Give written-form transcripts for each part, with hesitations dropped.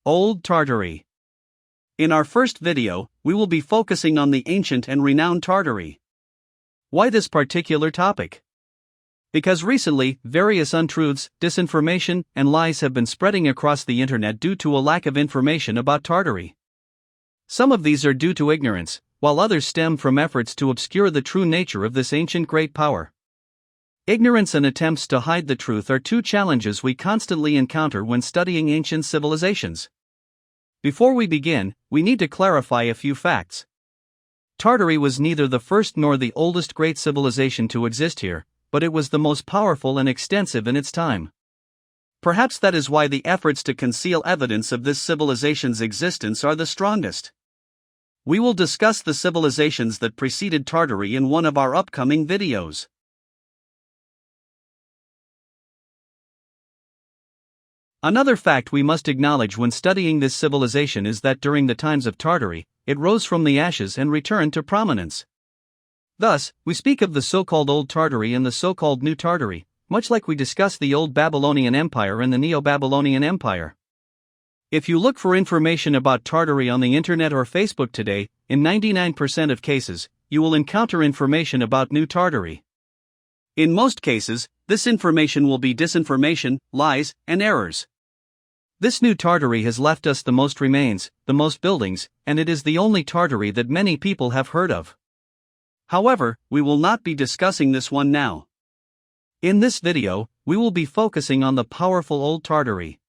Old Tartary. In our first video, we will be focusing on the ancient and renowned Tartary. Why this particular topic? Because recently, various untruths, disinformation, and lies have been spreading across the internet due to a lack of information about Tartary. Some of these are due to ignorance, while others stem from efforts to obscure the true nature of this ancient great power. Ignorance and attempts to hide the truth are two challenges we constantly encounter when studying ancient civilizations. Before we begin, we need to clarify a few facts. Tartary was neither the first nor the oldest great civilization to exist here, but it was the most powerful and extensive in its time. Perhaps that is why the efforts to conceal evidence of this civilization's existence are the strongest. We will discuss the civilizations that preceded Tartary in one of our upcoming videos. Another fact we must acknowledge when studying this civilization is that during the times of Tartary, it rose from the ashes and returned to prominence. Thus, we speak of the so-called Old Tartary and the so-called New Tartary, much like we discuss the Old Babylonian Empire and the Neo-Babylonian Empire. If you look for information about Tartary on the internet or Facebook today, in 99% of cases, you will encounter information about New Tartary. In most cases, this information will be disinformation, lies, and errors. This new Tartary has left us the most remains, the most buildings, and it is the only Tartary that many people have heard of. However, we will not be discussing this one now. In this video, we will be focusing on the powerful Old Tartary.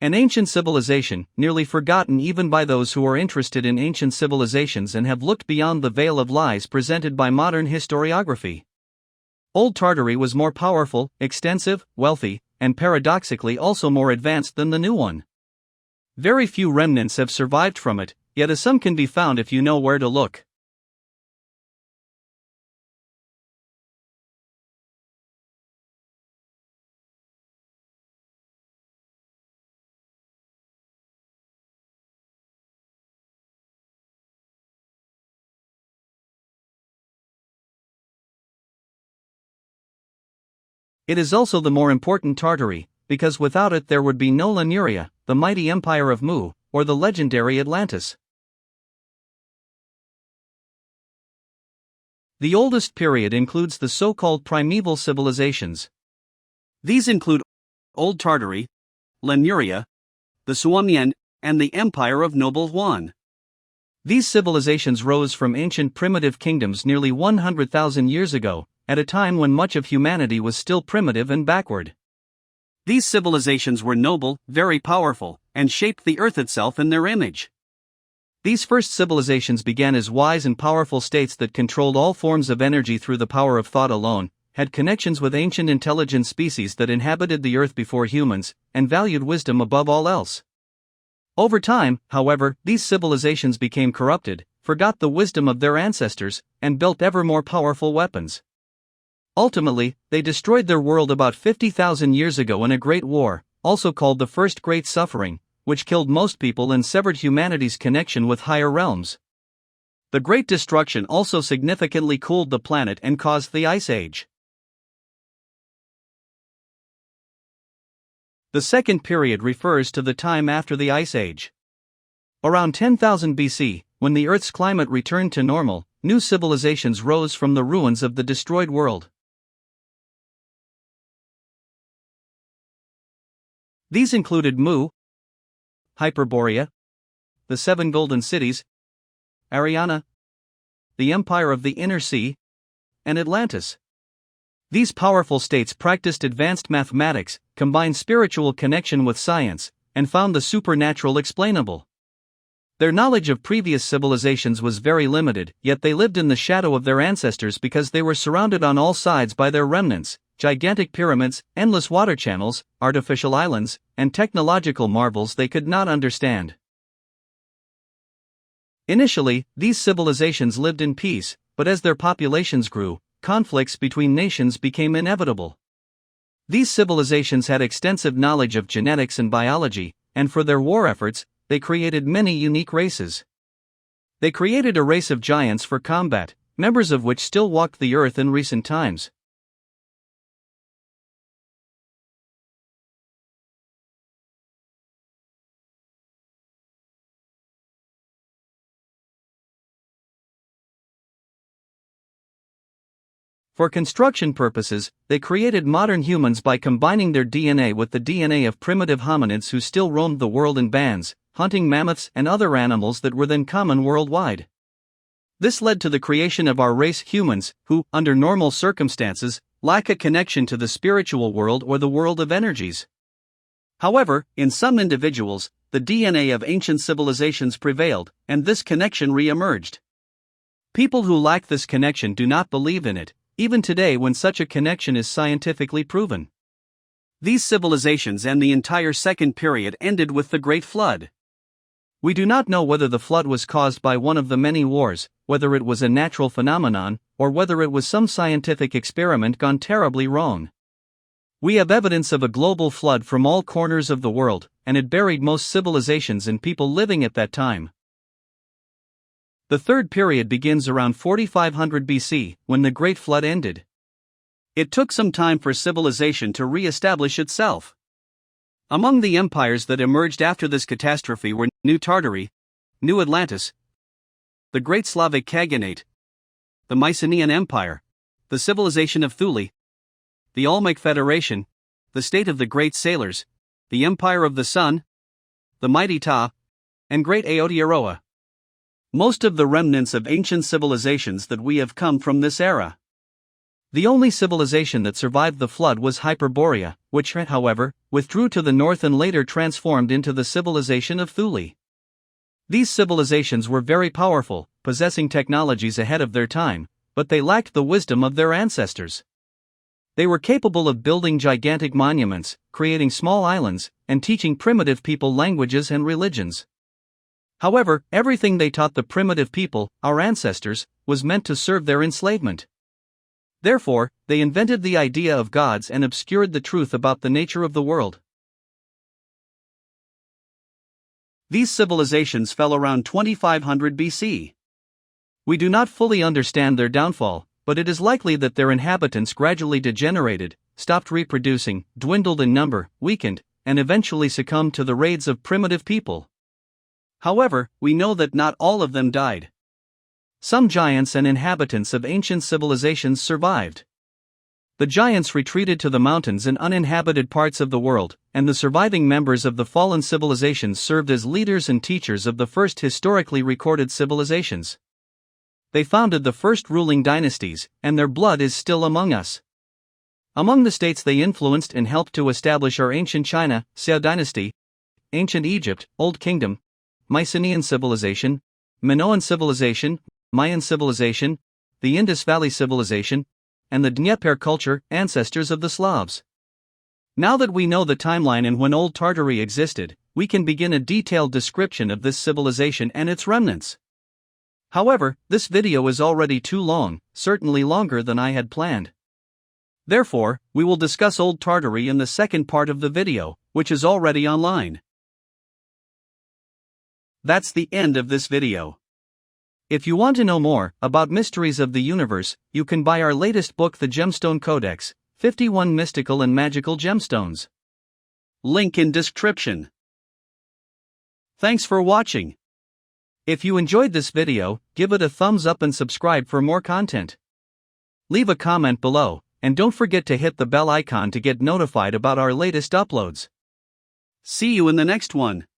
An ancient civilization, nearly forgotten even by those who are interested in ancient civilizations and have looked beyond the veil of lies presented by modern historiography. Old Tartary was more powerful, extensive, wealthy, and paradoxically also more advanced than the new one. Very few remnants have survived from it, yet some can be found if you know where to look. It is also the more important Tartary, because without it there would be no Lemuria, the mighty empire of Mu, or the legendary Atlantis. The oldest period includes the so-called primeval civilizations. These include Old Tartary, Lemuria, the Suomien, and the Empire of Noble Huan. These civilizations rose from ancient primitive kingdoms nearly 100,000 years ago, at a time when much of humanity was still primitive and backward. These civilizations were noble, very powerful, and shaped the earth itself in their image. These first civilizations began as wise and powerful states that controlled all forms of energy through the power of thought alone, had connections with ancient intelligent species that inhabited the earth before humans, and valued wisdom above all else. Over time, however, these civilizations became corrupted, forgot the wisdom of their ancestors, and built ever more powerful weapons. Ultimately, they destroyed their world about 50,000 years ago in a great war, also called the First Great Suffering, which killed most people and severed humanity's connection with higher realms. The Great Destruction also significantly cooled the planet and caused the Ice Age. The second period refers to the time after the Ice Age. Around 10,000 BC, when the Earth's climate returned to normal, new civilizations rose from the ruins of the destroyed world. These included Mu, Hyperborea, the Seven Golden Cities, Ariana, the Empire of the Inner Sea, and Atlantis. These powerful states practiced advanced mathematics, combined spiritual connection with science, and found the supernatural explainable. Their knowledge of previous civilizations was very limited, yet they lived in the shadow of their ancestors because they were surrounded on all sides by their remnants, gigantic pyramids, endless water channels, artificial islands, and technological marvels they could not understand. Initially, these civilizations lived in peace, but as their populations grew, conflicts between nations became inevitable. These civilizations had extensive knowledge of genetics and biology, and for their war efforts, they created many unique races. They created a race of giants for combat, members of which still walked the earth in recent times. For construction purposes, they created modern humans by combining their DNA with the DNA of primitive hominids who still roamed the world in bands, hunting mammoths and other animals that were then common worldwide. This led to the creation of our race, humans, who, under normal circumstances, lack a connection to the spiritual world or the world of energies. However, in some individuals, the DNA of ancient civilizations prevailed, and this connection re-emerged. People who lack this connection do not believe in it, even today when such a connection is scientifically proven. These civilizations and the entire second period ended with the Great Flood. We do not know whether the flood was caused by one of the many wars, whether it was a natural phenomenon, or whether it was some scientific experiment gone terribly wrong. We have evidence of a global flood from all corners of the world, and it buried most civilizations and people living at that time. The third period begins around 4500 BC, when the Great Flood ended. It took some time for civilization to re-establish itself. Among the empires that emerged after this catastrophe were New Tartary, New Atlantis, the Great Slavic Khaganate, the Mycenaean Empire, the civilization of Thule, the Olmec Federation, the state of the Great Sailors, the Empire of the Sun, the mighty Ta, and Great Aotearoa. Most of the remnants of ancient civilizations that we have come from this era. The only civilization that survived the flood was Hyperborea, which, however, withdrew to the north and later transformed into the civilization of Thule. These civilizations were very powerful, possessing technologies ahead of their time, but they lacked the wisdom of their ancestors. They were capable of building gigantic monuments, creating small islands, and teaching primitive people languages and religions. However, everything they taught the primitive people, our ancestors, was meant to serve their enslavement. Therefore, they invented the idea of gods and obscured the truth about the nature of the world. These civilizations fell around 2500 BC. We do not fully understand their downfall, but it is likely that their inhabitants gradually degenerated, stopped reproducing, dwindled in number, weakened, and eventually succumbed to the raids of primitive people. However, we know that not all of them died. Some giants and inhabitants of ancient civilizations survived. The giants retreated to the mountains and uninhabited parts of the world, and the surviving members of the fallen civilizations served as leaders and teachers of the first historically recorded civilizations. They founded the first ruling dynasties, and their blood is still among us. Among the states they influenced and helped to establish are ancient China, Xiao dynasty, ancient Egypt, Old Kingdom, Mycenaean civilization, Minoan civilization, Mayan civilization, the Indus Valley civilization, and the Dnieper culture, ancestors of the Slavs. Now that we know the timeline and when Old Tartary existed, we can begin a detailed description of this civilization and its remnants. However, this video is already too long, certainly longer than I had planned. Therefore, we will discuss Old Tartary in the second part of the video, which is already online. That's the end of this video. If you want to know more about mysteries of the universe, you can buy our latest book, The Gemstone Codex, 51 Mystical and Magical Gemstones. Link in description. Thanks for watching. If you enjoyed this video, give it a thumbs up and subscribe for more content. Leave a comment below, and don't forget to hit the bell icon to get notified about our latest uploads. See you in the next one.